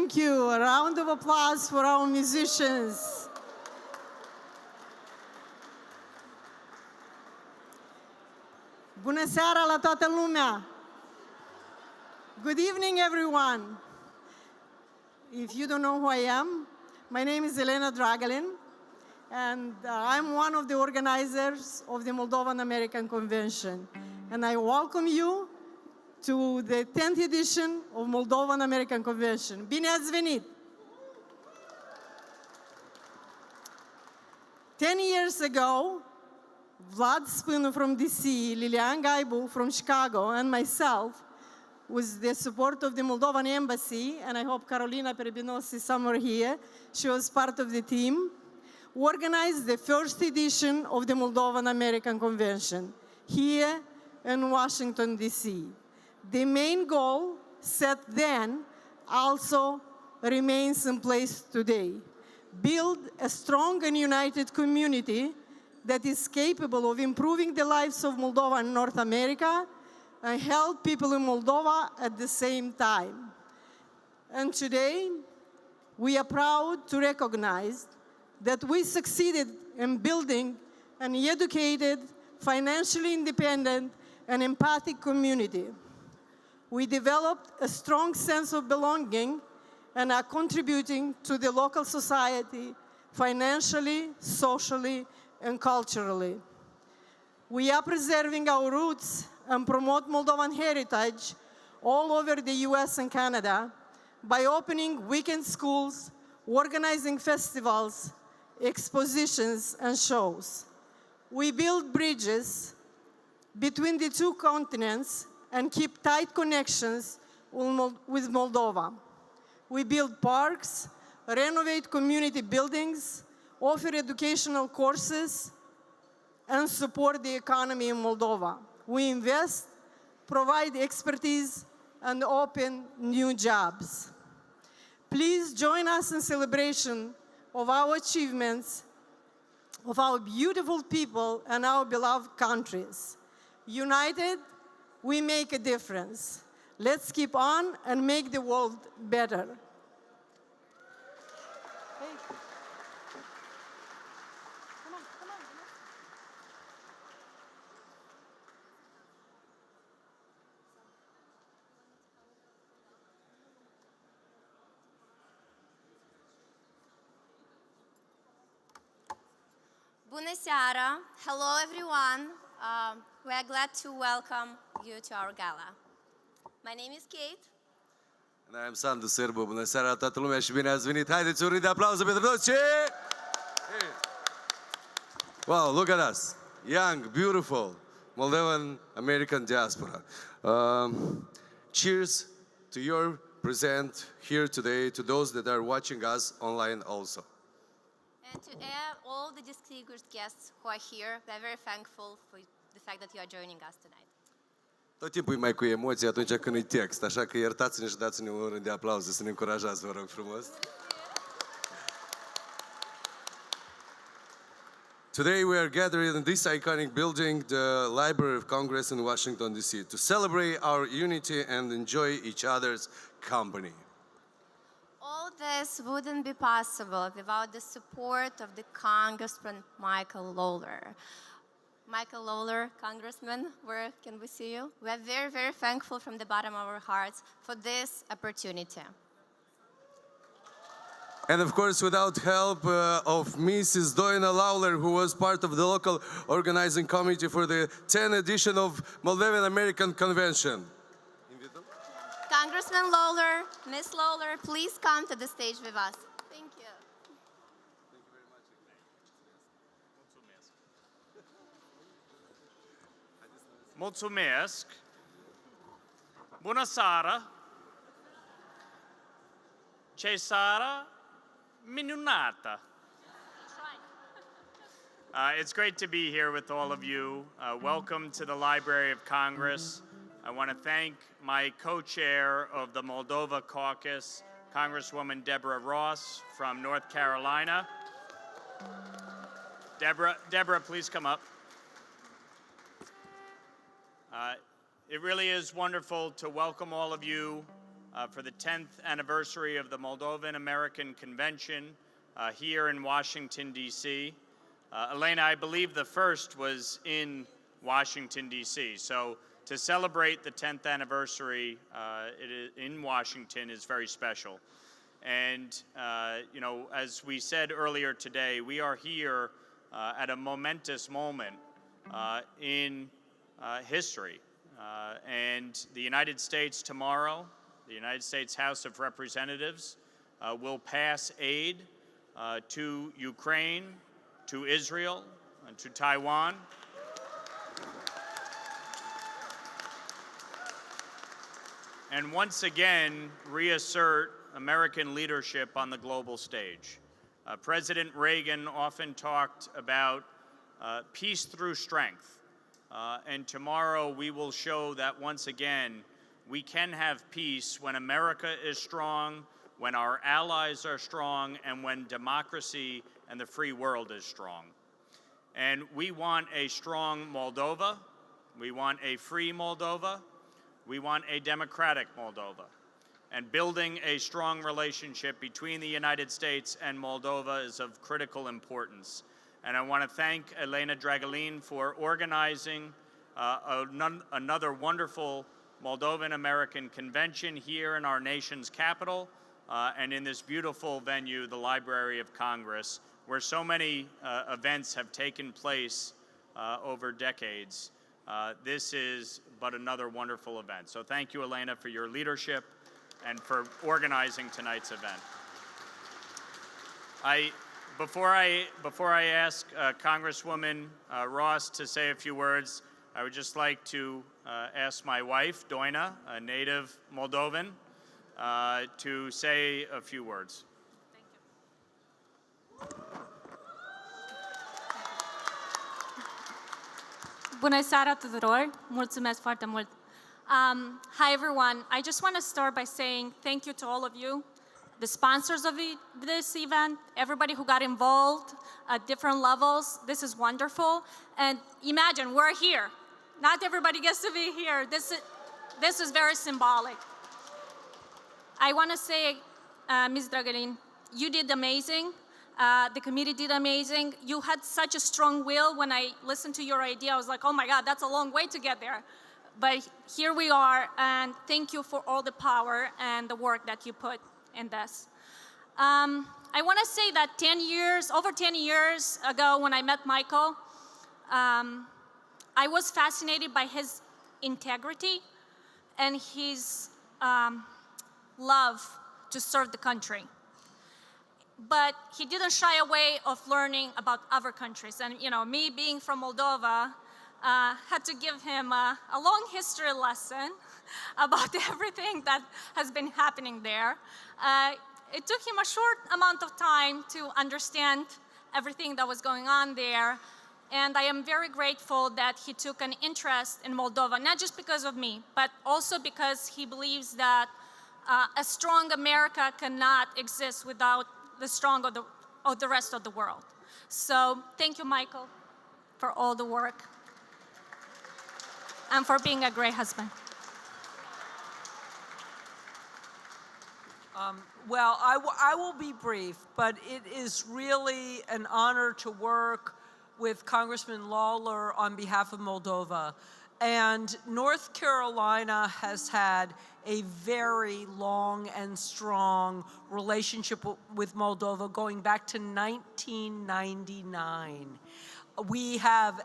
Thank you. A round of applause for our musicians. Bună seara la toată lumea. Good evening, everyone. If you don't know who I am, my name is Elena Dragalin, and I'm one of the organizers of the Moldovan-American Convention. And I welcome you to the 10th edition of Moldovan-American Convention. Bine ați venit! 10 years ago, Vlad Spânu from DC, Lilian Gaibu from Chicago, and myself, with the support of the Moldovan Embassy, and I hope Carolina Perebinos is somewhere here, she was part of the team, organized the first edition of the Moldovan-American Convention here in Washington, D.C. The main goal set then also remains in place today. Build a strong and united community that is capable of improving the lives of Moldova and North America and help people in Moldova at the same time. And today, we are proud to recognize that we succeeded in building an educated, financially independent, and empathic community. We developed a strong sense of belonging and are contributing to the local society financially, socially, and culturally. We are preserving our roots and promote Moldovan heritage all over the US and Canada by opening weekend schools, organizing festivals, expositions, and shows. We build bridges between the two continents and keep tight connections with Moldova. We build parks, renovate community buildings, offer educational courses, and support the economy in Moldova. We invest, provide expertise, and open new jobs. Please join us in celebration of our achievements, of our beautiful people, and our beloved countries. United, we make a difference. Let's keep on and make the world better. Hey. Come on, come on. Bună seara. Hello, everyone. We are glad to welcome you to our gala. My name is Kate. And I am Sandu Sârbu. Bună seara la toată lumea și bine ați venit. Haideți un rând de aplauze pentru toți cei... Wow, look at us. Young, beautiful, Moldovan-American diaspora. Cheers to your present here today, to those that are watching us online also. And to all the distinguished guests who are here, we are very thankful for the fact that you are joining us tonight. Tot timpul e mai cu emoții atunci când e text, așa că iertați-ne și dați-ne un rând de aplauze să ne încurajați, vă rog frumos. Today we are gathered in this iconic building, the Library of Congress in Washington, D.C., to celebrate our unity and enjoy each other's company. All this wouldn't be possible without the support of the Congressman Michael Lawler. Michael Lawler, Congressman, where can we see you? We are very, very thankful from the bottom of our hearts for this opportunity. And of course, without help of Mrs. Doina Lawler, who was part of the local organizing committee for the 10th edition of Moldovan-American Convention. Congressman Lawler, Ms. Lawler, please come to the stage with us. Thank you. Thank you very much. Mulțumesc. Bună seara. Ce seara minunată. It's great to be here with all of you. Welcome to the Library of Congress. I want to thank my co-chair of the Moldova Caucus, Congresswoman Deborah Ross from North Carolina. Deborah, please come up. It really is wonderful to welcome all of you for the 10th anniversary of the Moldovan-American Convention here in Washington, D.C. Elena, I believe the first was in Washington, D.C. So to celebrate the 10th anniversary in Washington is very special. And, you know, as we said earlier today, we are here at a momentous moment in history. And the United States tomorrow, the United States House of Representatives will pass aid to Ukraine, to Israel, and to Taiwan. And once again, reassert American leadership on the global stage. President Reagan often talked about peace through strength. And tomorrow we will show that once again, we can have peace when America is strong, when our allies are strong, and when democracy and the free world is strong. And we want a strong Moldova. We want a free Moldova. We want a democratic Moldova. And building a strong relationship between the United States and Moldova is of critical importance. And I want to thank Elena Dragolin for organizing another wonderful Moldovan-American Convention here in our nation's capital and in this beautiful venue, the Library of Congress, where so many events have taken place over decades. This is but another wonderful event. So thank you, Elena, for your leadership and for organizing tonight's event. Before I ask Congresswoman Ross to say a few words, I would just like to ask my wife, Doina, a native Moldovan, to say a few words. Bună seara tuturor! Mulțumesc foarte mult! Hi everyone, I just want to start by saying thank you to all of you, the sponsors of this event, everybody who got involved at different levels. This is wonderful. And imagine, we're here. Not everybody gets to be here. This is very symbolic. I want to say, Ms. Dragolin, you did amazing. The committee did amazing. You had such a strong will. When I listened to your idea, I was like, oh my God, that's a long way to get there. But here we are, and thank you for all the power and the work that you put in this. I want to say that over 10 years ago when I met Michael, I was fascinated by his integrity and his love to serve the country. But he didn't shy away of learning about other countries. And you know, me being from Moldova, had to give him a long history lesson about everything that has been happening there. It took him a short amount of time to understand everything that was going on there. And I am very grateful that he took an interest in Moldova, not just because of me, but also because he believes that a strong America cannot exist without the strong of the rest of the world. So thank you, Michael, for all the work and for being a great husband. Well, I will be brief, but it is really an honor to work with Congressman Lawler on behalf of Moldova. And North Carolina has had a very long and strong relationship with Moldova going back to 1999. We have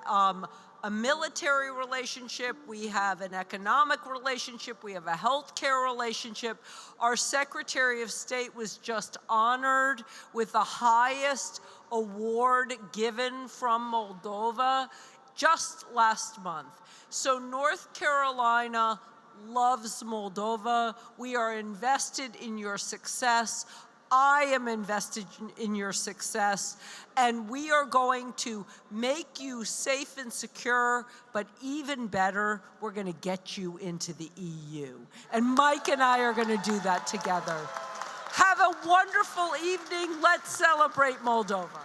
a military relationship, we have an economic relationship, we have a healthcare relationship. Our Secretary of State was just honored with the highest award given from Moldova just last month. So North Carolina loves Moldova. We are invested in your success. I am invested in your success, and we are going to make you safe and secure, but even better, we're going to get you into the EU. And Mike and I are going to do that together. Have a wonderful evening. Let's celebrate Moldova.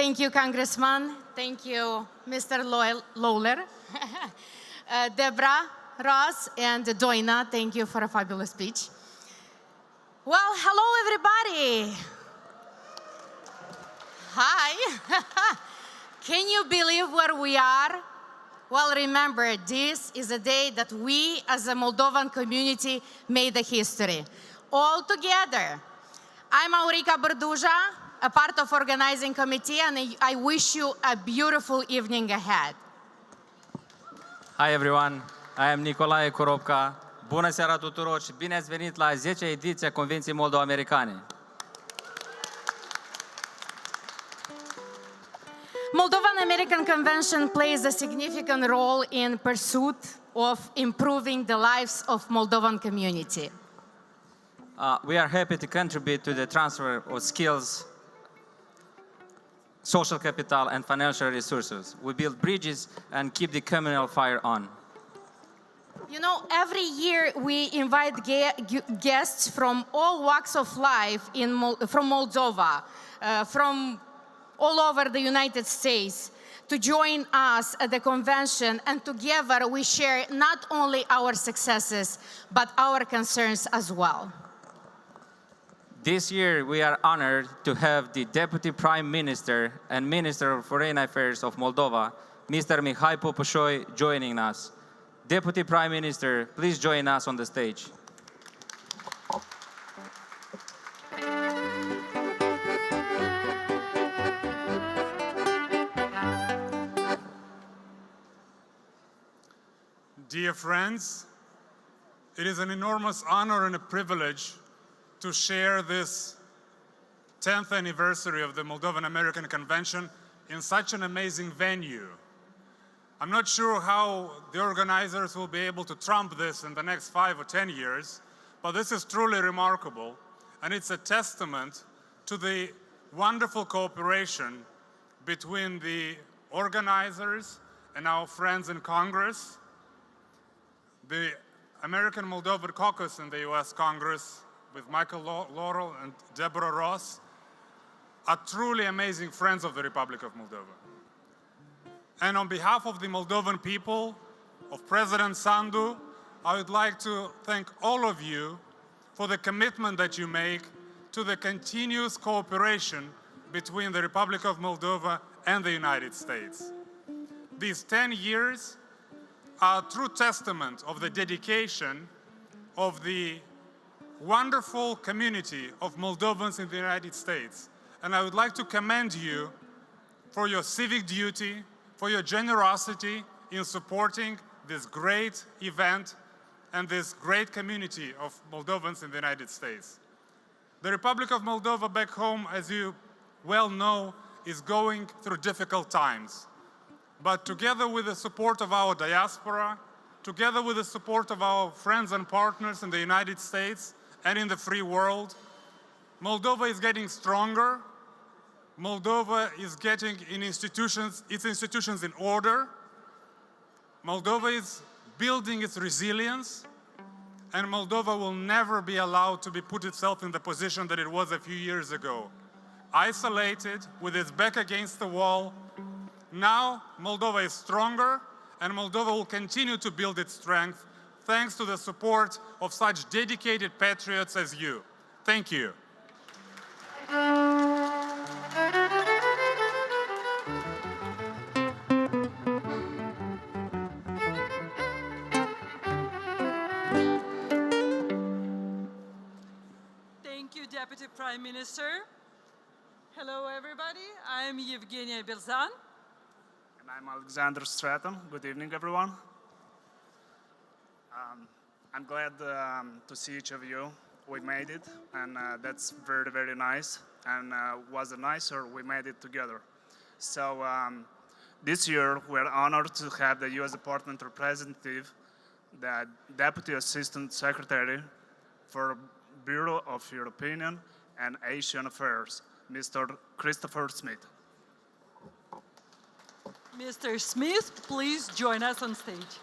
Thank you, Congressman. Thank you, Mr. Lawler. Deborah, Ross, and Doina, thank you for a fabulous speech. Well, hello, everybody. Hi. Can you believe where we are? Well, remember, this is a day that we as a Moldovan community made the history. All together. I'm Aurica Berduja, a part of organizing committee, and I wish you a beautiful evening ahead. Hi everyone, I am Nicolae Coropca. Bună seara tuturor și bine ați venit la 10-a ediție a Convenției Moldovo-Americane. Moldovan-American Convention plays a significant role in pursuit of improving the lives of Moldovan community. We are happy to contribute to the transfer of skills, social capital and financial resources. We build bridges and keep the communal fire on. You know, every year we invite guests from all walks of life from Moldova, from all over the United States to join us at the convention, and together we share not only our successes, but our concerns as well. This year we are honored to have the Deputy Prime Minister and Minister of Foreign Affairs of Moldova, Mr. Mihai Popușoi, joining us. Deputy Prime Minister, please join us on the stage. Dear friends, it is an enormous honor and a privilege to share this 10th anniversary of the Moldovan-American Convention in such an amazing venue. I'm not sure how the organizers will be able to trump this in the next 5 or 10 years, but this is truly remarkable, and it's a testament to the wonderful cooperation between the organizers and our friends in Congress, the American Moldovan Caucus in the US Congress, with Michael Laurel and Deborah Ross, are truly amazing friends of the Republic of Moldova. And on behalf of the Moldovan people, of President Sandu, I would like to thank all of you for the commitment that you make to the continuous cooperation between the Republic of Moldova and the United States. These 10 years are a true testament of the dedication of the wonderful community of Moldovans in the United States. And I would like to commend you for your civic duty, for your generosity in supporting this great event and this great community of Moldovans in the United States. The Republic of Moldova back home, as you well know, is going through difficult times. But together with the support of our diaspora, together with the support of our friends and partners in the United States and in the free world, Moldova is getting stronger. Moldova is getting its institutions in order. Moldova is building its resilience, and Moldova will never be allowed to be put itself in the position that it was a few years ago. Isolated, with its back against the wall. Now, Moldova is stronger, and Moldova will continue to build its strength thanks to the support of such dedicated patriots as you. Thank you. Thank you, Deputy Prime Minister. Hello, everybody. I'm Evgenia Berzan. And I'm Alexander Stratton. Good evening, everyone. I'm glad to see each of you. We made it, and that's very, very nice. And was it nicer? We made it together. So this year, we're honored to have the U.S. Department representative, the Deputy Assistant Secretary for Bureau of European and Asian Affairs, Mr. Christopher Smith. Mr. Smith, please join us on stage.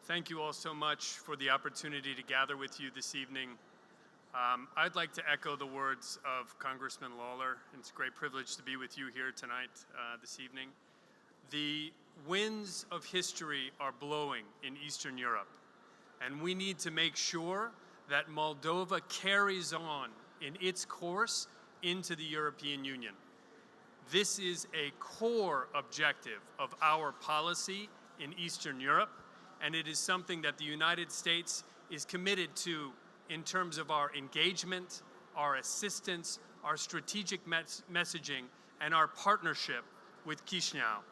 Thank you all so much for the opportunity to gather with you this evening. I'd like to echo the words of Congressman Lawler. It's a great privilege to be with you here tonight, this evening. The winds of history are blowing in Eastern Europe, and we need to make sure that Moldova carries on in its course into the European Union. This is a core objective of our policy in Eastern Europe, and it is something that the United States is committed to in terms of our engagement, our assistance, our strategic messaging, and our partnership with Chisinau.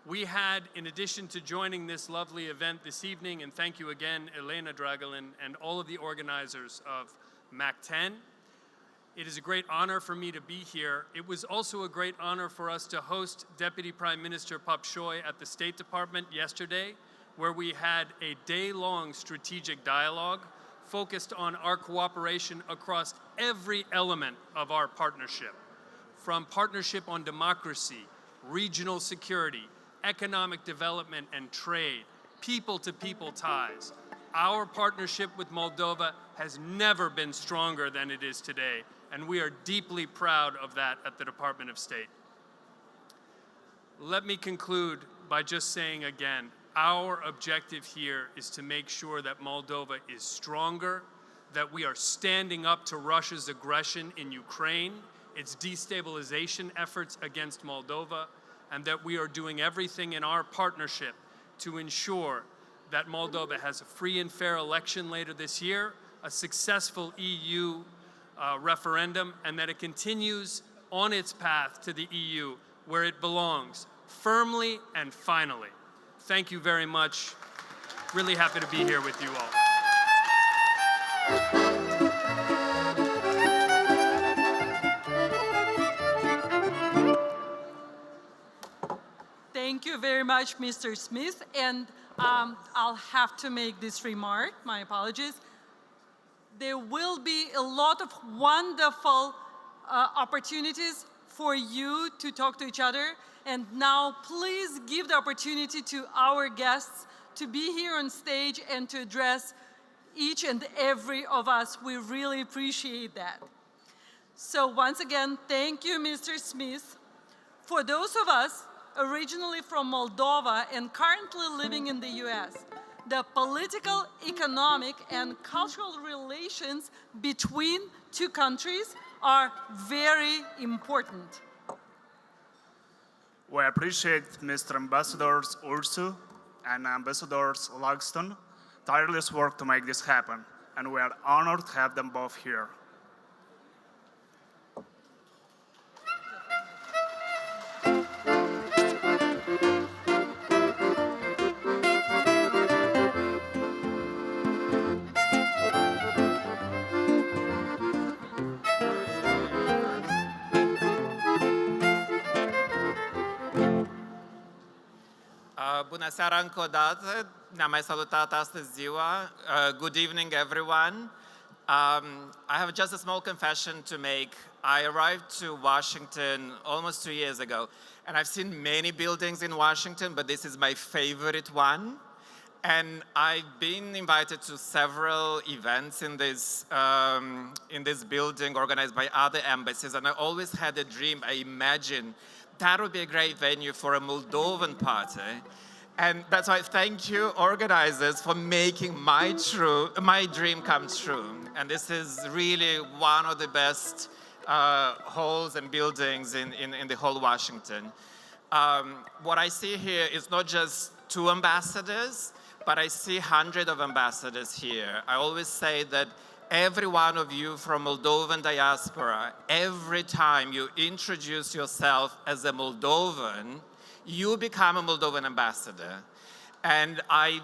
We had, in addition to joining this lovely event this evening, and thank you again, Elena Dragolin, and all of the organizers of MAC 10, it is a great honor for me to be here. It was also a great honor for us to host Deputy Prime Minister Papshoy at the State Department yesterday, where we had a day-long strategic dialogue focused on our cooperation across every element of our partnership, from partnership on democracy, regional security, economic development and trade, people-to-people ties. Our partnership with Moldova has never been stronger than it is today, and we are deeply proud of that at the Department of State. Let me conclude by just saying again, our objective here is to make sure that Moldova is stronger, that we are standing up to Russia's aggression in Ukraine, its destabilization efforts against Moldova, and that we are doing everything in our partnership to ensure that Moldova has a free and fair election later this year, a successful EU referendum, and that it continues on its path to the EU where it belongs, firmly and finally. Thank you very much. Really happy to be here with you all. Thank you very much, Mr. Smith. And I'll have to make this remark, my apologies. There will be a lot of wonderful opportunities for you to talk to each other. And now please give the opportunity to our guests to be here on stage and to address each and every of us. We really appreciate that. So once again, thank you, Mr. Smith. For those of us originally from Moldova and currently living in the US, the political, economic, and cultural relations between two countries are very important. We appreciate Mr. Ambassadors Ursu and Ambassadors Lugston tireless work to make this happen, and we are honored to have them both here. Bună seara încă o dată. Ne-am mai salutat astăzi ziua. Good evening, everyone. I have just a small confession to make. I arrived to Washington almost 2 years ago, and I've seen many buildings in Washington, but this is my favorite one. And I've been invited to several events in this building organized by other embassies, and I always had a dream. I imagined that would be a great venue for a Moldovan party. And that's why thank you, organizers, for making my dream come true. And this is really one of the best halls and buildings in the whole Washington. What I see here is not just 2 ambassadors, but I see hundreds of ambassadors here. I always say that every one of you from Moldovan diaspora, every time you introduce yourself as a Moldovan, you become a Moldovan ambassador. And I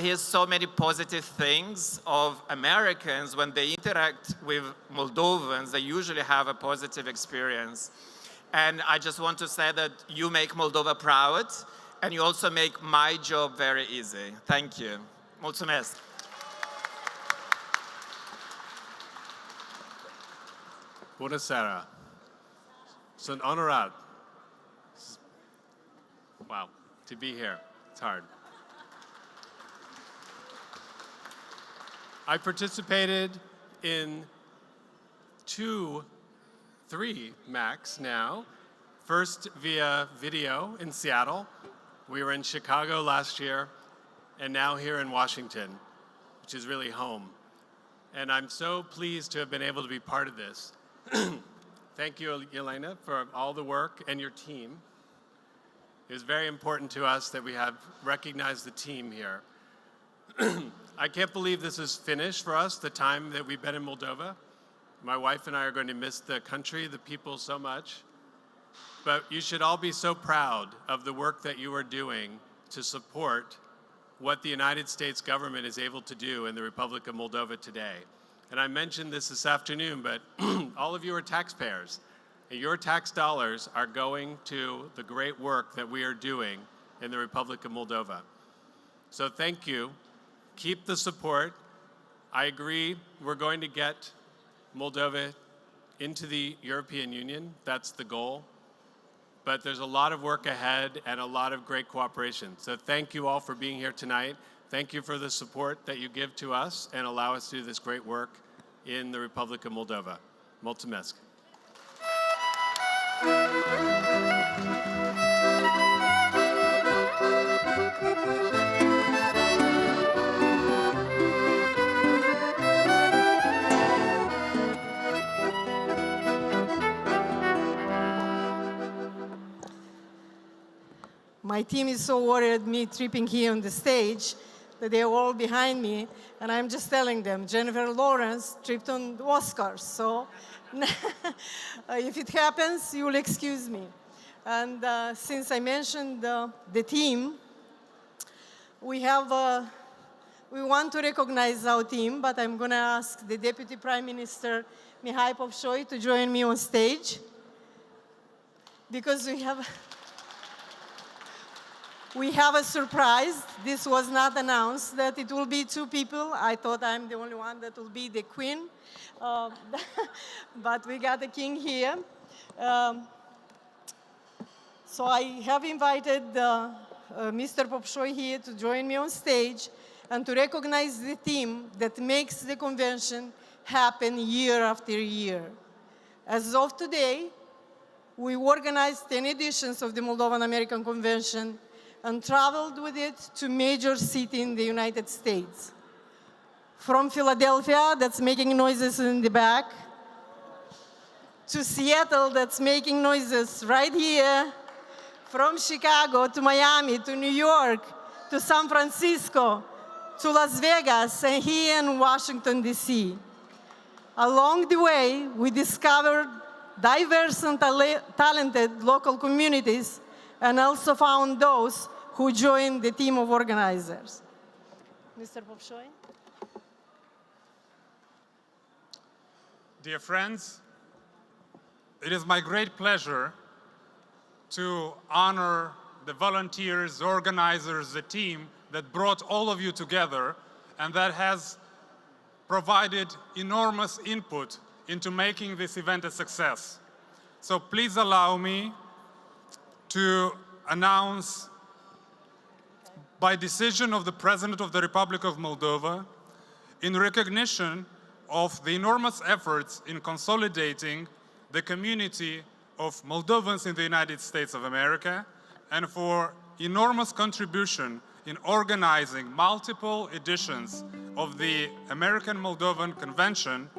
hear so many positive things of Americans when they interact with Moldovans. They usually have a positive experience. And I just want to say that you make Moldova proud, and you also make my job very easy. Thank you. Mulțumesc. Bună seara. Sunt onorat. Wow, to be here. It's hard. I participated in 3 max now. First via video in Seattle. We were in Chicago last year, and now here in Washington, which is really home. And I'm so pleased to have been able to be part of this. Thank you, Elena, for all the work and your team. It was very important to us that we have recognized the team here. I can't believe this is finished for us, the time that we've been in Moldova. My wife and I are going to miss the country, the people so much. But you should all be so proud of the work that you are doing to support what the United States government is able to do in the Republic of Moldova today. And I mentioned this afternoon, but all of you are taxpayers. And your tax dollars are going to the great work that we are doing in the Republic of Moldova. So thank you. Keep the support. I agree, we're going to get Moldova into the European Union. That's the goal. But there's a lot of work ahead and a lot of great cooperation. So thank you all for being here tonight. Thank you for the support that you give to us and allow us to do this great work in the Republic of Moldova. Mulțumesc. My team is so worried me tripping here on the stage that they're all behind me, and I'm just telling them, Jennifer Lawrence tripped on the Oscars, so if it happens, you will excuse me. And since I mentioned the team, we want to recognize our team, but I'm going to ask the Deputy Prime Minister, Mihai Popșoi, to join me on stage, because we have a surprise. This was not announced, that it will be 2 people. I thought I'm the only one that will be the queen. But we got the king here. So I have invited Mr. Popșoi here to join me on stage and to recognize the team that makes the convention happen year after year. As of today, we organized 10 editions of the Moldovan-American Convention and traveled with it to major cities in the United States. From Philadelphia, that's making noises in the back, to Seattle, that's making noises right here, from Chicago to Miami to New York to San Francisco to Las Vegas and here in Washington, D.C. Along the way, we discovered diverse and talented local communities and also found those who joined the team of organizers. Mr. Popșoi? Dear friends, it is my great pleasure to honor the volunteers, organizers, the team that brought all of you together and that has provided enormous input into making this event a success. So please allow me to announce, by decision of the President of the Republic of Moldova, in recognition of the enormous efforts in consolidating the community of Moldovans in the United States of America, and for enormous contribution in organizing multiple editions of the American Moldovan Convention,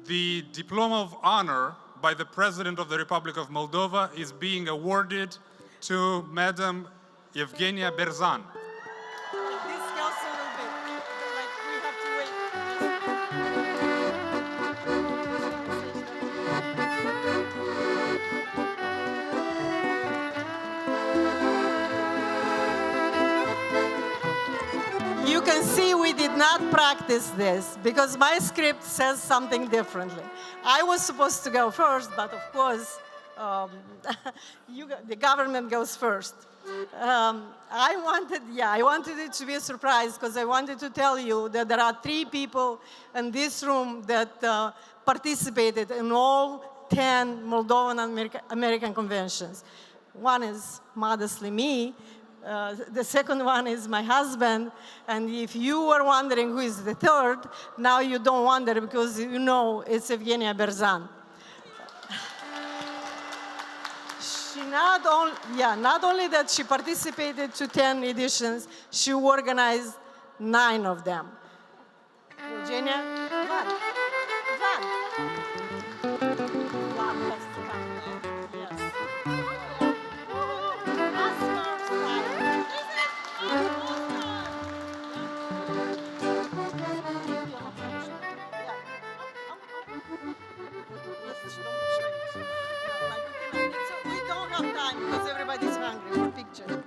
the Diploma of Honor by the President of the Republic of Moldova is being awarded to Madam Evgenia Berzan. Discuss a little bit, like we have to wait. You can see we did not practice this because my script says something differently. I was supposed to go first, but of course, the government goes first. I wanted it to be a surprise because I wanted to tell you that there are 3 people in this room that participated in all 10 Moldovan-American conventions. One is modestly me, The second one is my husband. And if you were wondering who is the third, now you don't wonder because you know it's Evgenia Berzan. She not only that she participated to 10 editions, she organized 9 of them. Eugenia, Vlad. Vlad has to come. Yes. We don't have time because everybody's hungry for pictures.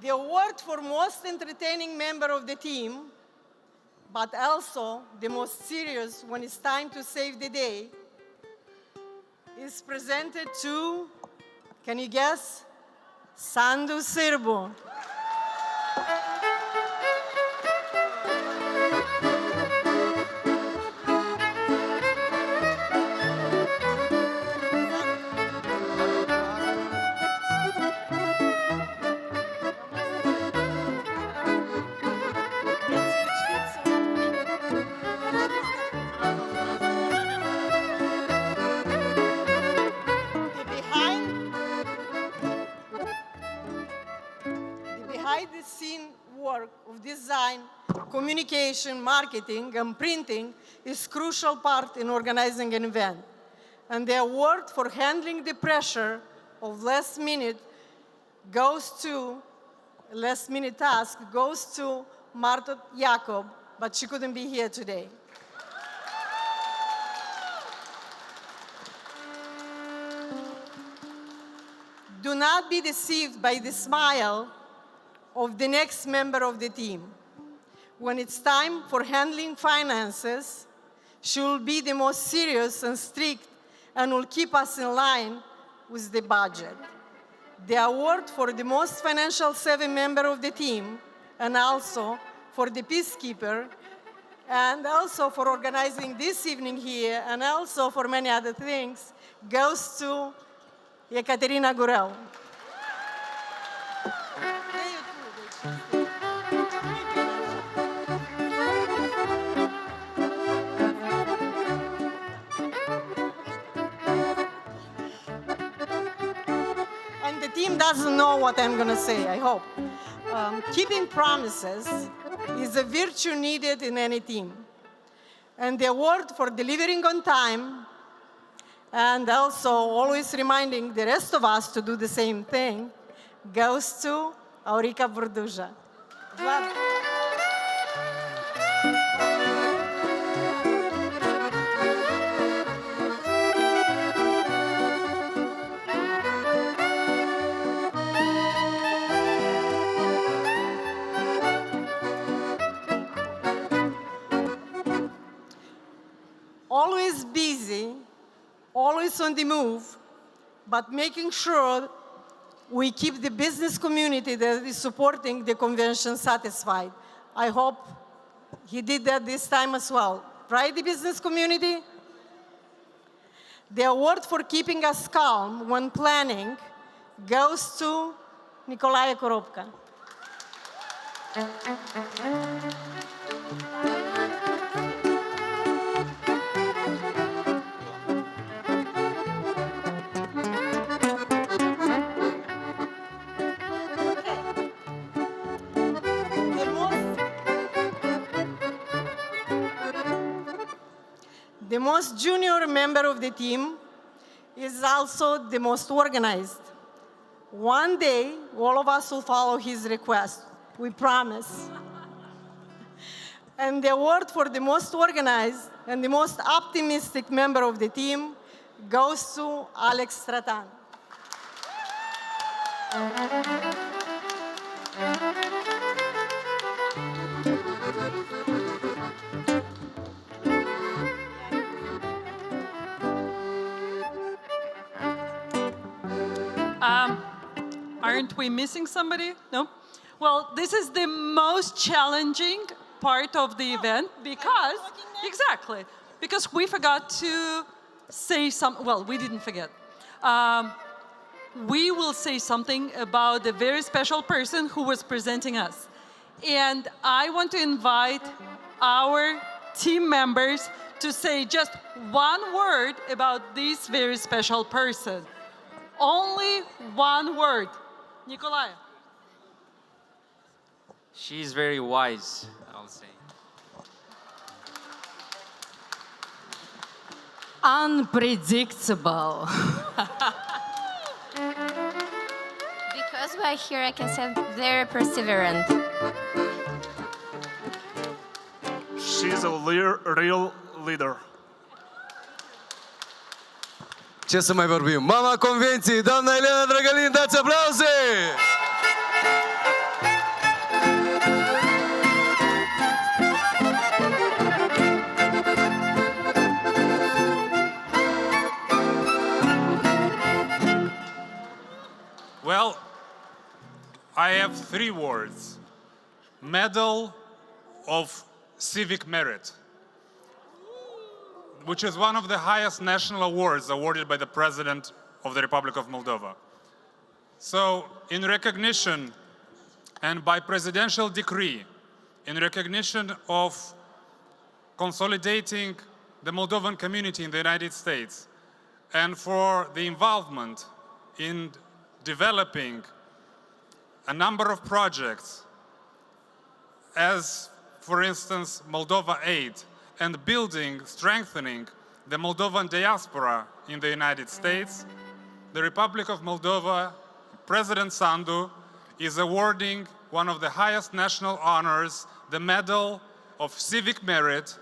The award for most entertaining member of the team, but also the most serious when it's time to save the day, is presented to, can you guess? Sandu Sirbu. Behind-the-scene work of design, communication, marketing, and printing is crucial part in organizing an event. And the award for handling the pressure of last-minute task goes to Marta Jacob, but she couldn't be here today. Do not be deceived by the smile of the next member of the team. When it's time for handling finances, she will be the most serious and strict and will keep us in line with the budget. The award for the most financial savvy member of the team, and also for the peacekeeper, and also for organizing this evening here, and also for many other things, goes to Ekaterina Gurel. And the team doesn't know what I'm going to say, I hope. Keeping promises is a virtue needed in any team. And the award for delivering on time and also always reminding the rest of us to do the same thing goes to Aurica Burduja. Vlad. Always busy, always on the move, but making sure we keep the business community that is supporting the convention satisfied. I hope he did that this time as well. Right, the business community? The award for keeping us calm when planning goes to Nicolae Koropka. The most junior member of the team is also the most organized. One day, all of us will follow his request. We promise. And the award for the most organized and the most optimistic member of the team goes to Alex Stratan. Aren't we missing somebody? No? Well, this is the most challenging part of the event because, exactly, because we forgot to say some, well, we didn't forget. we will say something about a very special person who was presenting us. And I want to invite our team members to say just one word about this very special person. Only one word. Nikolai. She's very wise, I'll say. Unpredictable. Because we're here, I can say very perseverant. She's a real leader. Ce să mai vorbim? Mama Convenției, doamna Elena Drăgălin, dați aplauze! Well, I have 3 words. Medal of Civic Merit, which is one of the highest national awards awarded by the President of the Republic of Moldova. So, in recognition and by presidential decree, in recognition of consolidating the Moldovan community in the United States, and for the involvement in developing a number of projects, as for instance Moldova Aid, and building, strengthening the Moldovan diaspora in the United States, the Republic of Moldova, President Sandu, is awarding one of the highest national honors, the Medal of Civic Merit,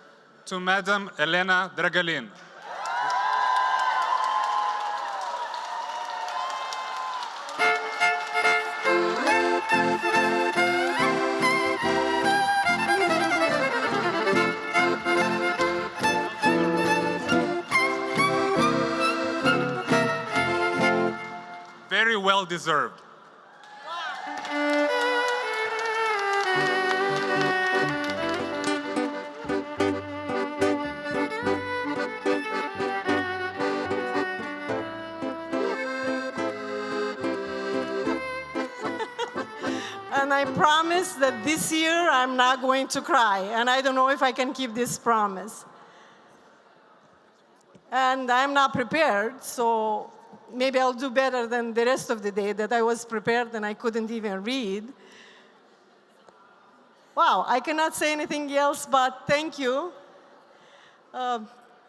to Madam Elena Drăgălin. Very well deserved. And I promise that this year I'm not going to cry. And I don't know if I can keep this promise. And I'm not prepared, so maybe I'll do better than the rest of the day that I was prepared and I couldn't even read. Wow, I cannot say anything else but thank you.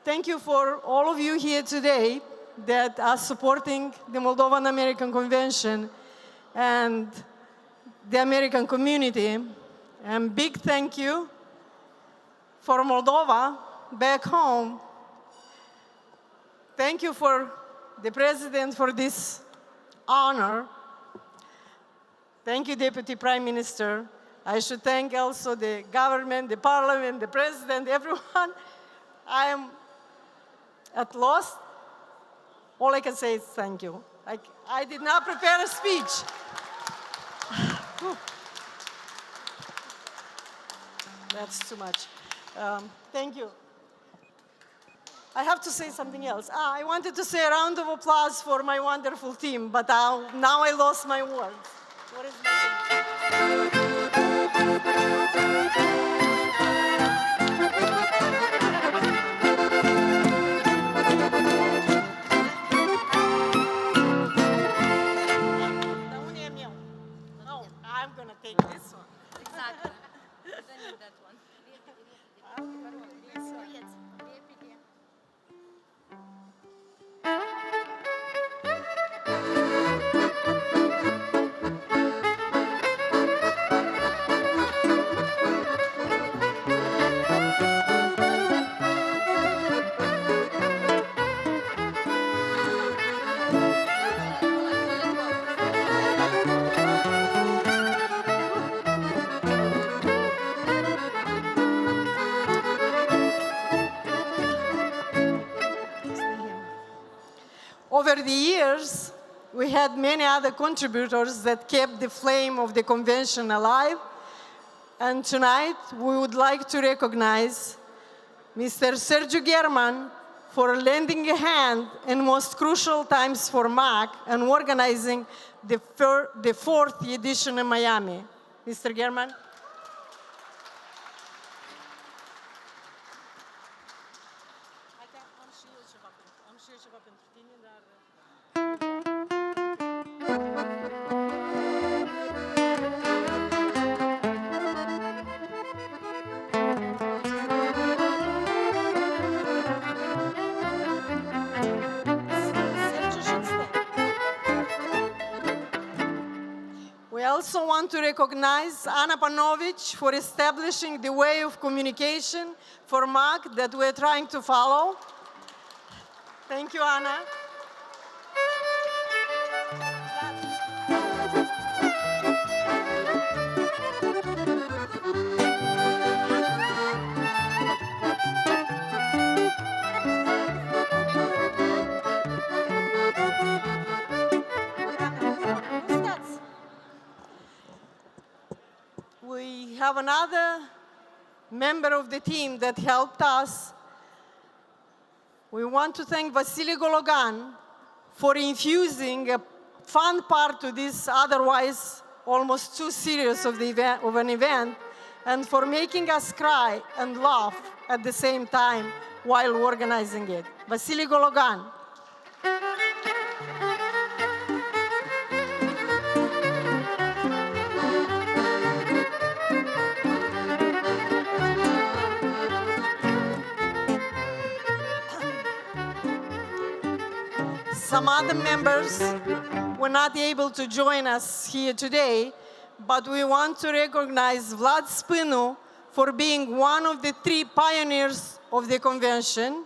Thank you for all of you here today that are supporting the Moldovan-American Convention and the American community. And big thank you for Moldova back home. Thank you for the President for this honor. Thank you, Deputy Prime Minister. I should thank also the government, the Parliament, the President, everyone. I am at loss. All I can say is thank you. I did not prepare a speech. That's too much. Thank you. I have to say something else. I wanted to say a round of applause for my wonderful team, but now I lost my words. What is No, I'm going to take this one. Exactly. I don't need that one. Over the years, we had many other contributors that kept the flame of the convention alive. And tonight, we would like to recognize Mr. Sergiu German for lending a hand in most crucial times for MAC and organizing the fourth edition in Miami. Mr. German. We also want to recognize Anna Panovich for establishing the way of communication for MAC that we're trying to follow. Thank you, Anna. We have another member of the team that helped us. We want to thank Vasily Gologan for infusing a fun part to this otherwise almost too serious of an event, and for making us cry and laugh at the same time while organizing it. Vasily Gologan. Some other members were not able to join us here today, but we want to recognize Vlad Spinu for being one of the 3 pioneers of the convention.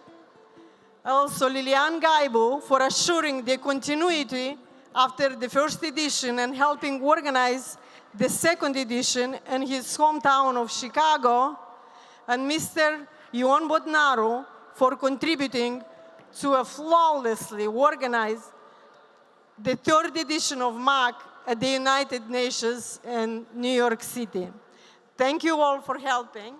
Also, Lilian Gaibu for assuring the continuity after the first edition and helping organize the second edition in his hometown of Chicago. And Mr. Ion Bodnaru for contributing to a flawlessly organized the third edition of MAC at the United Nations in New York City. Thank you all for helping.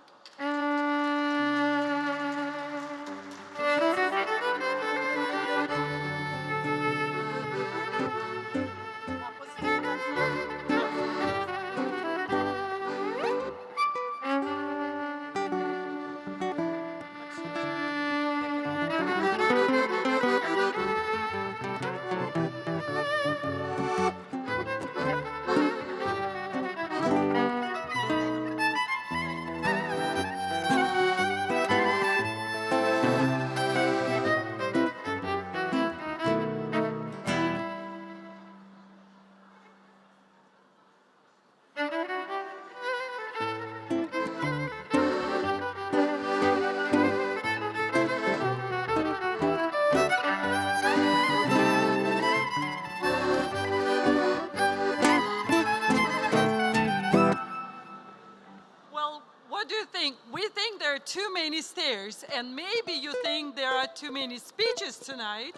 Too many stairs, and maybe you think there are too many speeches tonight.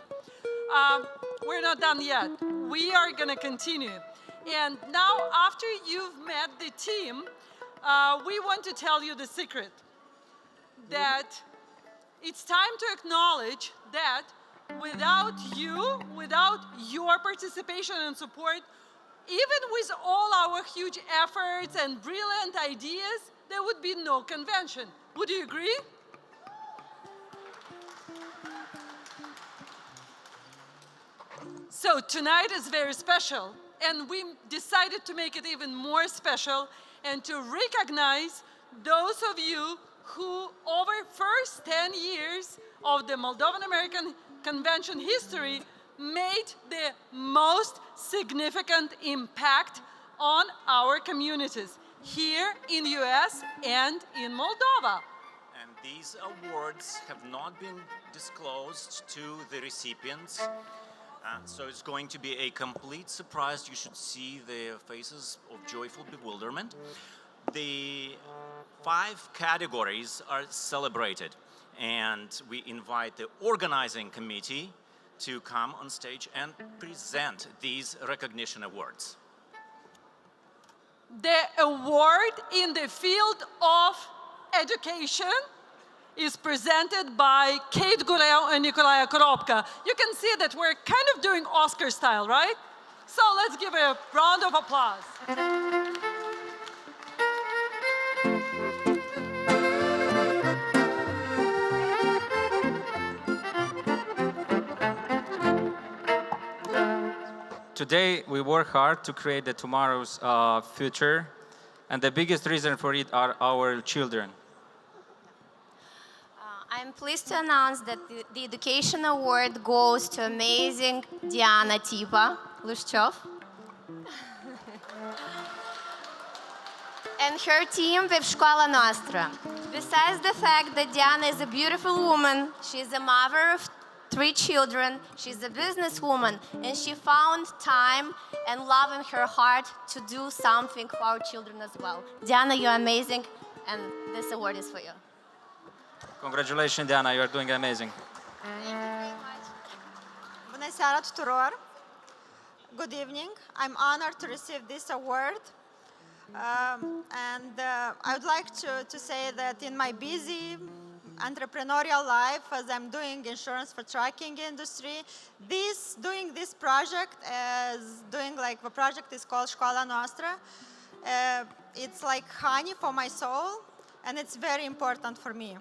We're not done yet. We are going to continue. And now, after you've met the team, we want to tell you the secret. That it's time to acknowledge that without you, without your participation and support, even with all our huge efforts and brilliant ideas, there would be no convention. Would you agree? So tonight is very special, and we decided to make it even more special and to recognize those of you who, over first 10 years of the Moldovan-American Convention history, made the most significant impact on our communities here in the US and in Moldova. And these awards have not been disclosed to the recipients, so it's going to be a complete surprise. You should see their faces of joyful bewilderment. The 5 categories are celebrated, and we invite the organizing committee to come on stage and present these recognition awards. The award in the field of education is presented by Kate Gureu and Nikolaya Koropka. You can see that we're kind of doing Oscar style, right? So let's give a round of applause. Today, we work hard to create the tomorrow's future, and the biggest reason for it are our children. I'm pleased to announce that the Education Award goes to amazing Diana Tipa Lushchov and her team with Школа Nostra. Besides the fact that Diana is a beautiful woman, she is a mother of 3 children, she's a businesswoman, and she found time and love in her heart to do something for our children as well. Diana, you're amazing, and this award is for you. Congratulations, Diana, you are doing amazing. Bună seara tuturor. Good evening. I'm honored to receive this award. I would like to say that in my busy entrepreneurial life, as I'm doing insurance for trucking industry, doing this project the project is called Школа Nostra. It's like honey for my soul, and it's very important for me.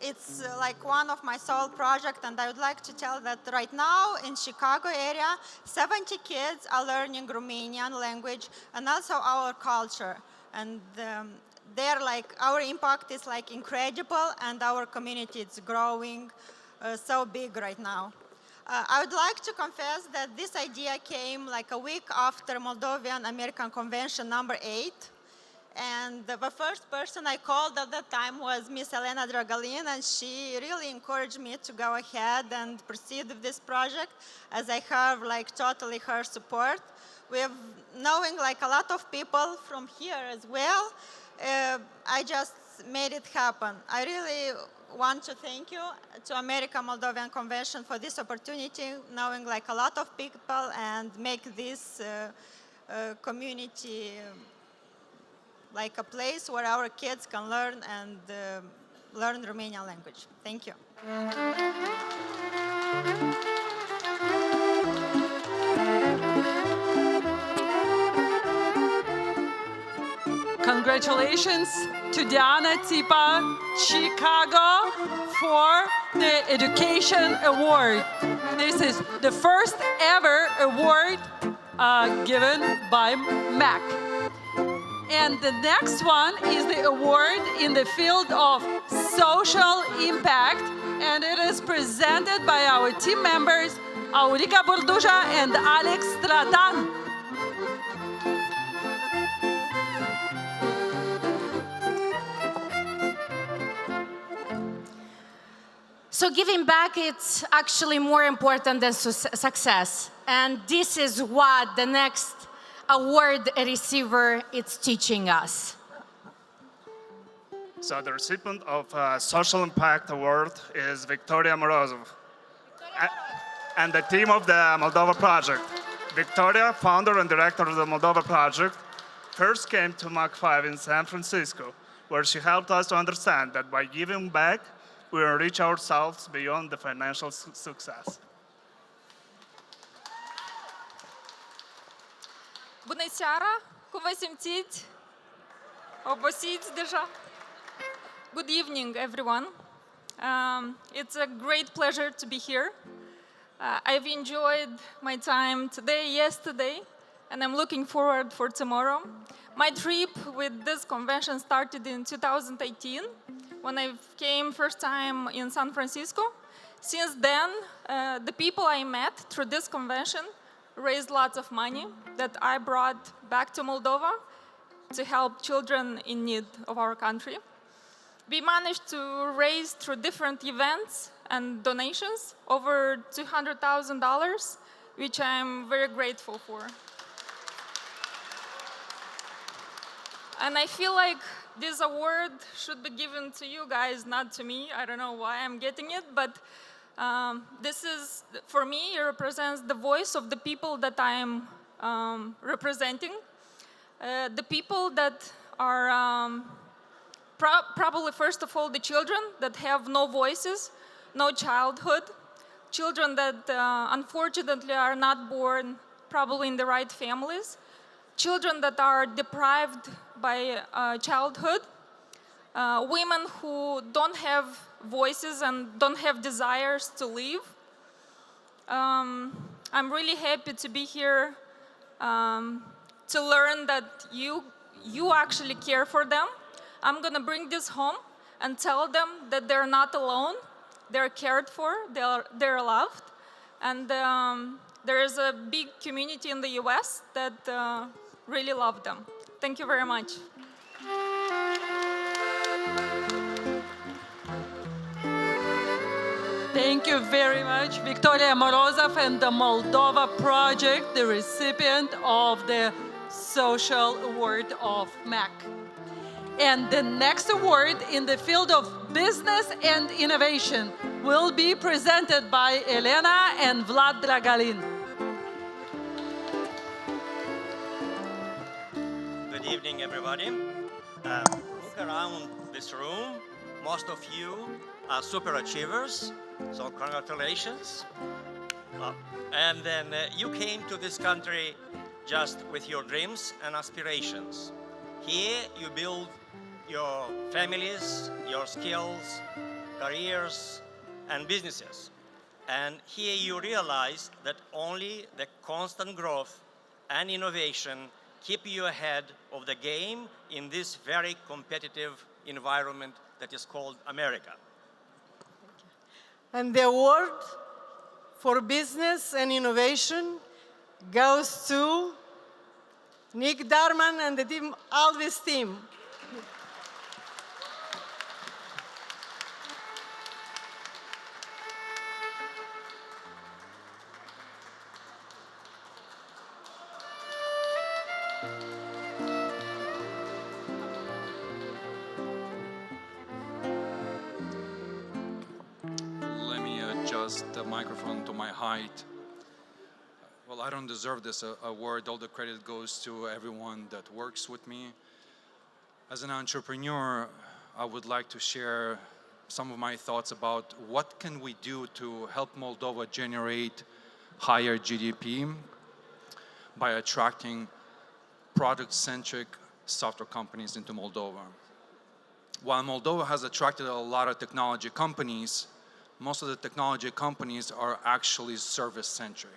It's like one of my soul projects, and I would like to tell that right now in Chicago area, 70 kids are learning Romanian language and also our culture. And our impact is like incredible, and our community is growing so big right now. I would like to confess that this idea came like a week after Moldovan-American Convention number 8. And the first person I called at that time was Miss Elena Dragalin, and she really encouraged me to go ahead and proceed with this project, as I have totally her support. Knowing a lot of people from here as well, I just made it happen. I really want to thank you to American Moldovan Convention for this opportunity, knowing a lot of people, and make this community like a place where our kids can learn and learn Romanian language. Thank you. Congratulations to Diana Tipa, Chicago, for the Education Award. This is the first ever award given by MAC. And the next one is the award in the field of social impact, and it is presented by our team members, Aurica Burduja and Alex Stradan. So giving back, it's actually more important than success. And this is what the next award receiver is teaching us. So the recipient of Social Impact Award is Victoria Morozov. And the team of the Moldova Project. Victoria, founder and director of the Moldova Project, first came to Mach 5 in San Francisco, where she helped us to understand that by giving back, we will reach ourselves beyond the financial success. Bună seara! Cum vă simțiți? Obosiți deja? Good evening, everyone. It's a great pleasure to be here. I've enjoyed my time today, yesterday, and I'm looking forward for tomorrow. My trip with this convention started in 2018, when I came first time in San Francisco. Since then, the people I met through this convention raised lots of money that I brought back to Moldova to help children in need of our country. We managed to raise through different events and donations over $200,000, which I'm very grateful for. And I feel like this award should be given to you guys, not to me. I don't know why I'm getting it, but this is, for me, it represents the voice of the people that I'm representing. The people that are probably, first of all, the children that have no voices, no childhood, children that unfortunately are not born probably in the right families, children that are deprived by childhood, women who don't have voices and don't have desires to live. I'm really happy to be here to learn that you actually care for them. I'm gonna bring this home and tell them that they're not alone, they're cared for, they're loved, and there is a big community in the US that really love them. Thank you very much. Thank you very much, Victoria Morozov and the Moldova Project, the recipient of the Social Award of MAC. And the next award in the field of business and innovation will be presented by Elena and Vlad Dragalin. Good evening, everybody. Look around this room. Most of you are super achievers, so congratulations. And then you came to this country just with your dreams and aspirations. Here you build your families, your skills, careers, and businesses. And here you realize that only the constant growth and innovation keep you ahead of the game in this very competitive environment that is called America. And the award for business and innovation goes to Nick Darman and the team, Alvis team. Let me adjust the microphone to my height. Well, I don't deserve this award. All the credit goes to everyone that works with me. As an entrepreneur, I would like to share some of my thoughts about what can we do to help Moldova generate higher GDP by attracting product-centric software companies into Moldova. While Moldova has attracted a lot of technology companies, most of the technology companies are actually service-centric.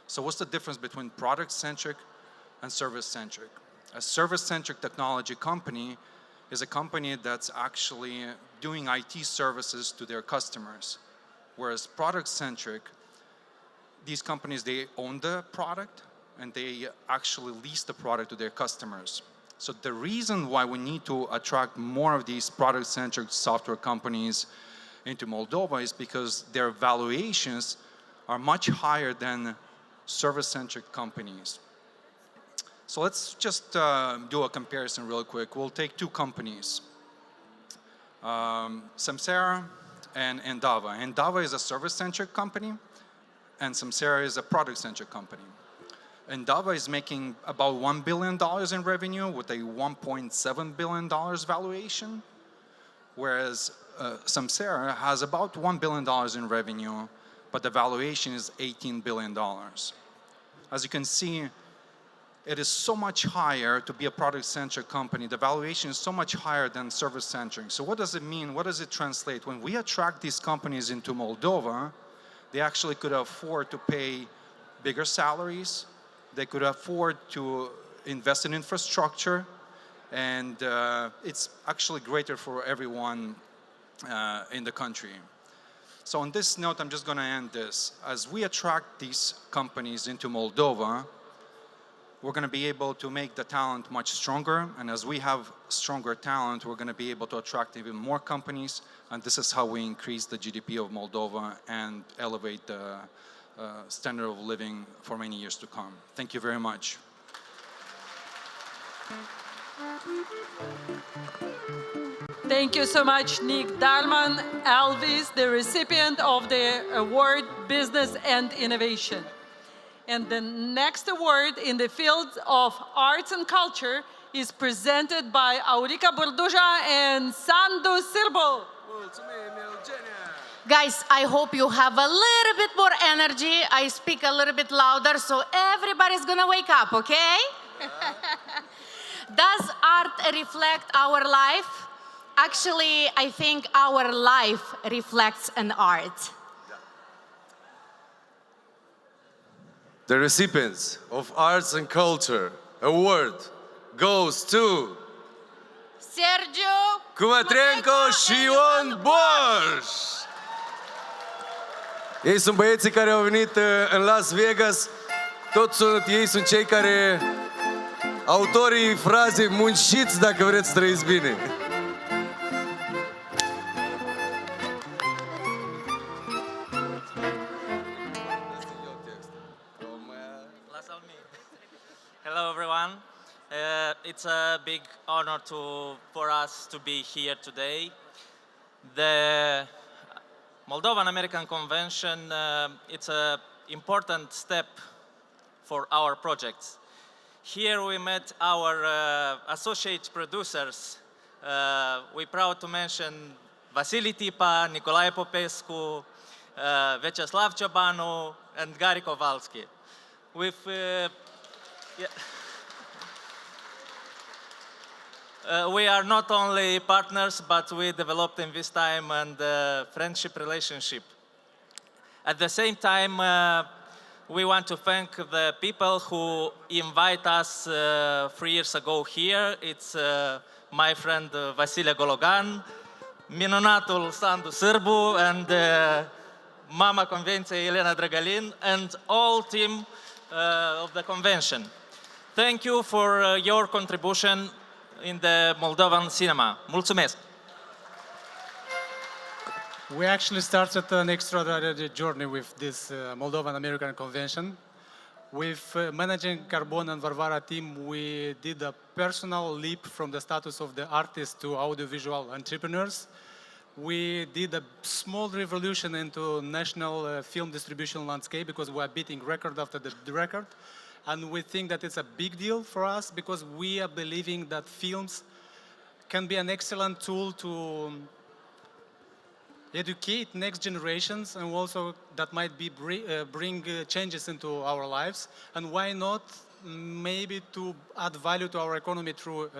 So what's the difference between product-centric and service-centric? A service-centric technology company is a company that's actually doing IT services to their customers. Whereas product-centric, these companies, they own the product and they actually lease the product to their customers. So the reason why we need to attract more of these product-centric software companies into Moldova is because their valuations are much higher than service-centric companies. So let's just do a comparison real quick. We'll take two companies, Samsara and Endava. Endava is a service-centric company, and Samsara is a product-centric company. Endava is making about $1 billion in revenue with a $1.7 billion valuation, whereas Samsara has about $1 billion in revenue, but the valuation is $18 billion. As you can see, it is so much higher to be a product-centric company. The valuation is so much higher than service-centric. So what does it mean? What does it translate? When we attract these companies into Moldova, they actually could afford to pay bigger salaries. They could afford to invest in infrastructure. And it's actually greater for everyone in the country. So on this note, I'm just going to end this. As we attract these companies into Moldova, we're going to be able to make the talent much stronger. And as we have stronger talent, we're going to be able to attract even more companies. And this is how we increase the GDP of Moldova and elevate the standard of living for many years to come. Thank you very much. Thank you so much, Nick Darman, Alvis, the recipient of the award Business and Innovation. And the next award in the field of arts and culture is presented by Aurica Borduja and Sandu Sirbo. Guys, I hope you have a little bit more energy. I speak a little bit louder, so everybody's gonna wake up, okay? Does art reflect our life? Actually, I think our life reflects an art. The recipients of Arts and Culture Award goes to Sergiu Cumatrenco și Ion Borș. Ei sunt băieții care au venit în Las Vegas. Ei sunt cei care autorii frazei munciți dacă vreți să trăiți bine. Hello, everyone. It's a big honor for us to be here today. The Moldovan-American Convention, it's an important step for our projects. Here we met our associate producers. We're proud to mention Vasile Tipa, Nicolae Popescu, Vyacheslav Ciobanu, and Gary Kowalski. We are not only partners, but we developed in this time and friendship relationship. At the same time, we want to thank the people who invite us 3 years ago here. It's my friend Vasile Gologan, minunatul Sandu Sârbu, and Mama Convenției Elena Drăgălin, and all team of the convention. Thank you for your contribution in the Moldovan cinema. Mulțumesc! We actually started an extraordinary journey with this Moldovan-American Convention. With managing Carbon and Varvara team, we did a personal leap from the status of the artist to audiovisual entrepreneurs. We did a small revolution into national film distribution landscape because we are beating record after the record. And we think that it's a big deal for us because we are believing that films can be an excellent tool to educate next generations, and also that might be bring changes into our lives. And why not maybe to add value to our economy through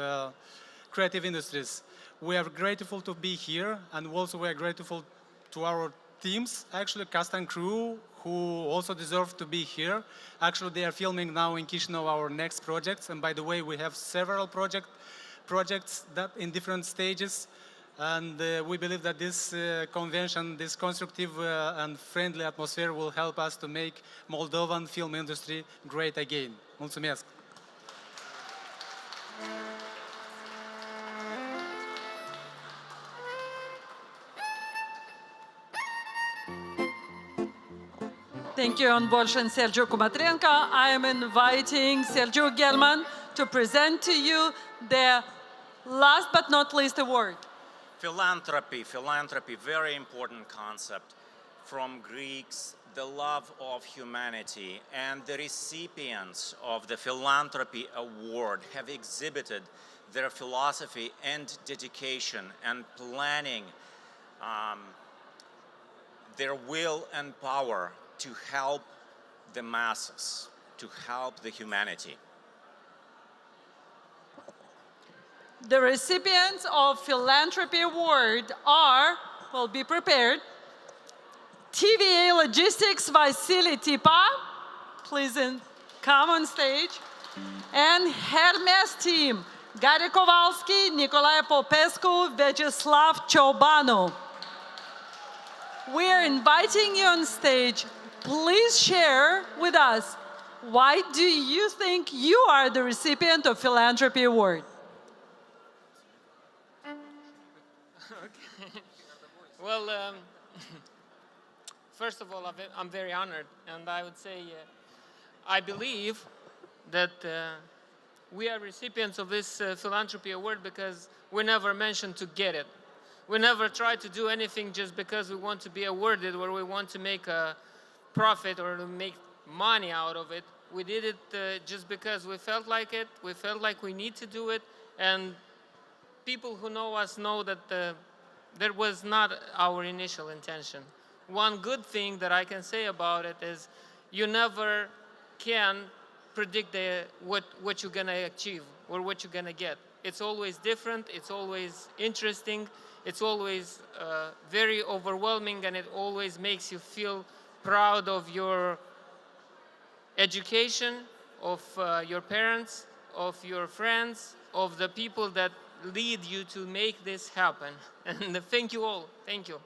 creative industries. We are grateful to be here, and also we are grateful to our teams, actually cast and crew, who also deserve to be here. Actually, they are filming now in Chisinau our next projects. And by the way, we have several projects that in different stages. And we believe that this convention, this constructive and friendly atmosphere will help us to make Moldovan film industry great again. Mulțumesc! Thank you, Ion Borș and Sergiu Cumatrenco. I am inviting Sergiu Gelman to present to you the last but not least award. Philanthropy, very important concept. From Greeks, the love of humanity, and the recipients of the Philanthropy Award have exhibited their philosophy and dedication and planning, their will and power to help the masses, to help the humanity. The recipients of Philanthropy Award are, well, be prepared, TVA Logistics Vasile Tipa, please come on stage, and Hermes team, Gary Kowalski, Nicolae Popescu, Vyacheslav Ciobanu. We are inviting you on stage. Please share with us, why do you think you are the recipient of Philanthropy Award? Okay. Well, first of all, I'm very honored, and I would say I believe that we are recipients of this Philanthropy Award because we never mentioned to get it. We never try to do anything just because we want to be awarded or we want to make a profit or to make money out of it. We did it just because we felt like it. We felt like we need to do it. And people who know us know that that was not our initial intention. One good thing that I can say about it is you never can predict what you're going to achieve or what you're going to get. It's always different. It's always interesting. It's always very overwhelming, and it always makes you feel proud of your education, of your parents, of your friends, of the people that lead you to make this happen. And thank you all. Thank you.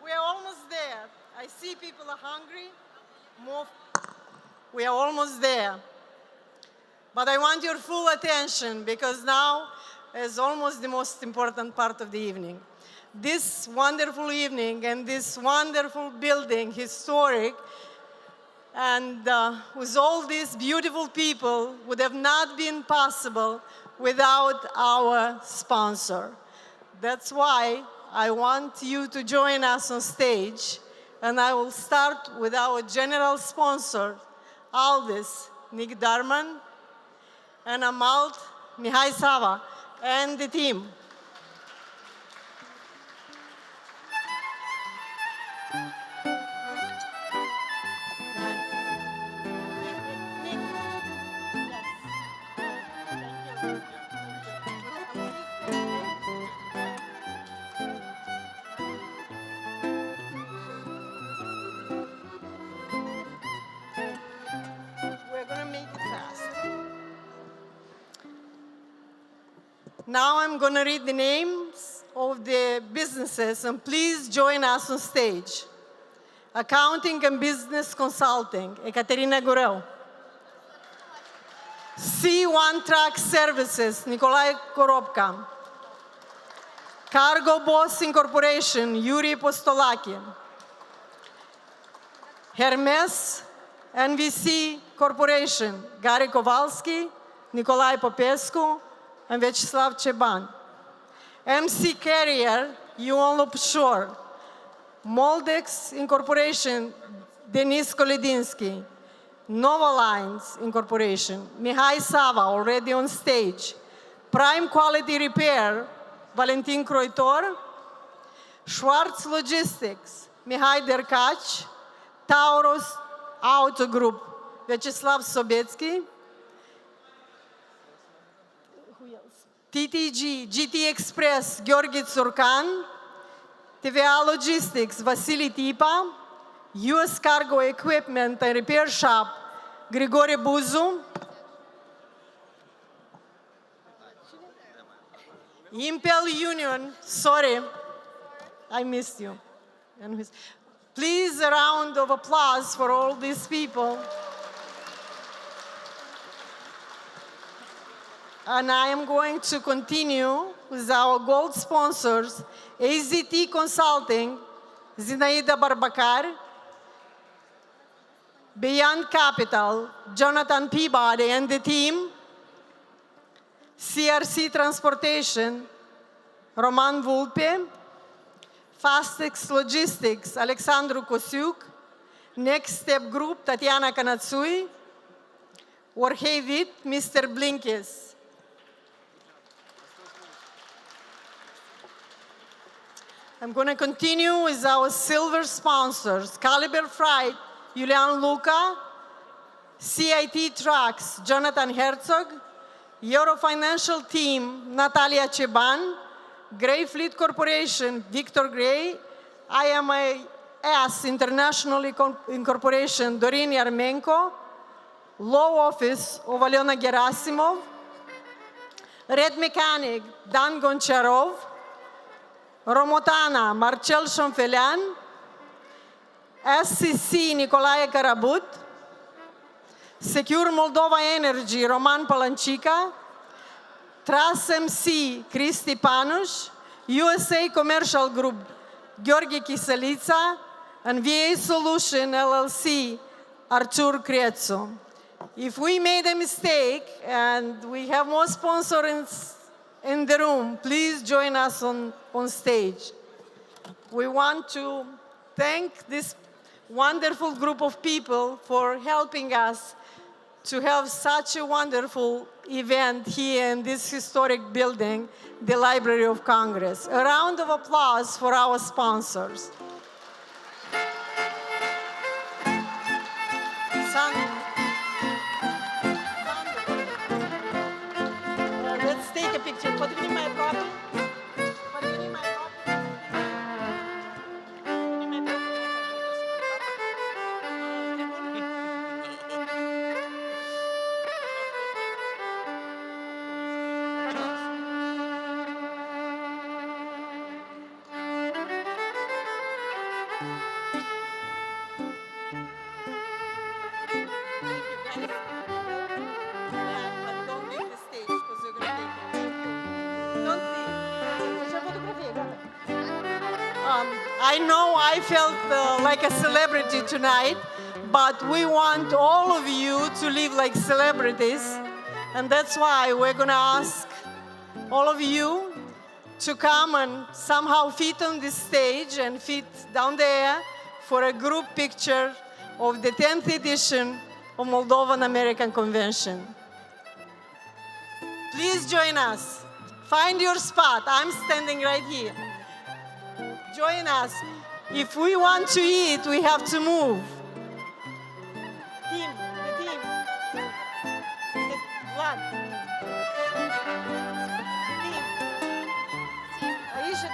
We are almost there. I see people are hungry. We are almost there. But I want your full attention because now is almost the most important part of the evening. This wonderful evening and this wonderful building, historic, and with all these beautiful people would have not been possible without our sponsor. That's why I want you to join us on stage, and I will start with our general sponsor, Aldis Nick Darman, and Amalt Mihai Sava, and the team. We're going to make it fast. Now I'm going to read the names of the businesses, and please join us on stage. Accounting and Business Consulting, Ekaterina Gureu. C1 Track Services, Nikolai Korobka. Cargo Boss Incorporation, Yuri Postolaki. Hermes NVC Corporation, Gary Kowalski, Nikolai Popescu, and Vyacheslav Cheban. MC Carrier, Yuan Lopshore. Moldex Incorporation, Denis Koledinsky. Nova Lines Incorporation, Mihai Sava, already on stage. Prime Quality Repair, Valentin Croitor. Schwartz Logistics, Mihai Derkach. Taurus Auto Group, Vyacheslav Sobetsky. TTG, GT Express, Georgi Tsurkan. TVA Logistics, Vasily Tipa. US Cargo Equipment and Repair Shop, Grigore Buzu. Impel Union, sorry, I missed you. Please, a round of applause for all these people. And I am going to continue with our gold sponsors, AZT Consulting, Zinaida Barbakar. Beyond Capital, Jonathan Peabody and the team. CRC Transportation, Roman Vulpe. Fastex Logistics, Alexandru Kosiuk. Next Step Group, Tatiana Kanatsui. Orhei Mr. Blinkis. I'm going to continue with our silver sponsors, Caliber Freight, Julian Luca, CIT Trucks, Jonathan Herzog, Euro Financial Team, Natalia Cheban, Gray Fleet Corporation, Victor Gray, IMAS International Incorporation, Dorin Yarmenko, Law Office of Alyona Gerasimov, Red Mechanic, Dan Goncharov, Romotana, Marcel Șomfelean, SCC, Nicolae Carabut, Secure Moldova Energy, Roman Palancica, Trust MC, Cristi Panuș, USA Commercial Group, Gheorghe Chisălița, and VA Solution LLC, Artur Crețu. If we made a mistake and we have more sponsors in the room, please join us on stage. We want to thank this wonderful group of people for helping us to have such a wonderful event here in this historic building, the Library of Congress. A round of applause for our sponsors. Let's take a picture. Poate veni mai aproape? Poate veni mai aproape? I know I felt like a celebrity tonight, but we want all of you to live like celebrities. And that's why we're going to ask all of you to come and somehow fit on this stage and fit down there for a group picture of the 10th edition of Moldovan-American Convention. Please join us. Find your spot. I'm standing right here. Join us. If we want to eat, we have to move. Team, the team. Vlad. Team. Aisha,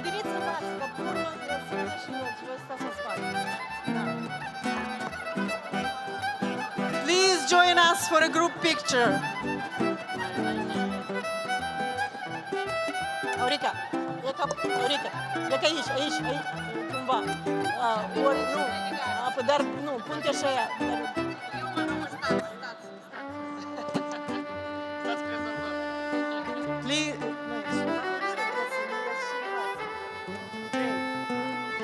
Берите вас, как урну, вы стаți în spate. Please join us for a group picture. Aurica, e ca aici, cumva. Ori nu, dar nu, pun-te așa aia.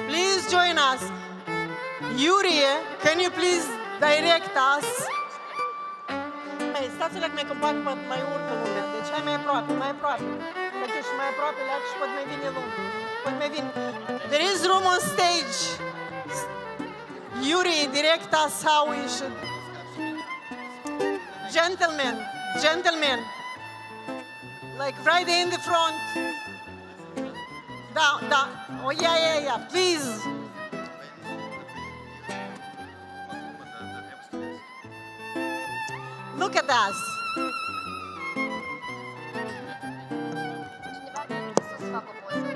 Please join us. Yuri, can you please direct us? Hai, stați-o că mai compact, mai urcă lumea. Deci hai mai aproape, mai aproape. Că ești mai aproape, leac și pot mai vine lumea. Pot mai vine. There is room on stage. Yuri, direct us how we should. Gentlemen. Like right in the front. Down. Oh, yeah. Please. Look at us. Cineva mi-a să facă poză.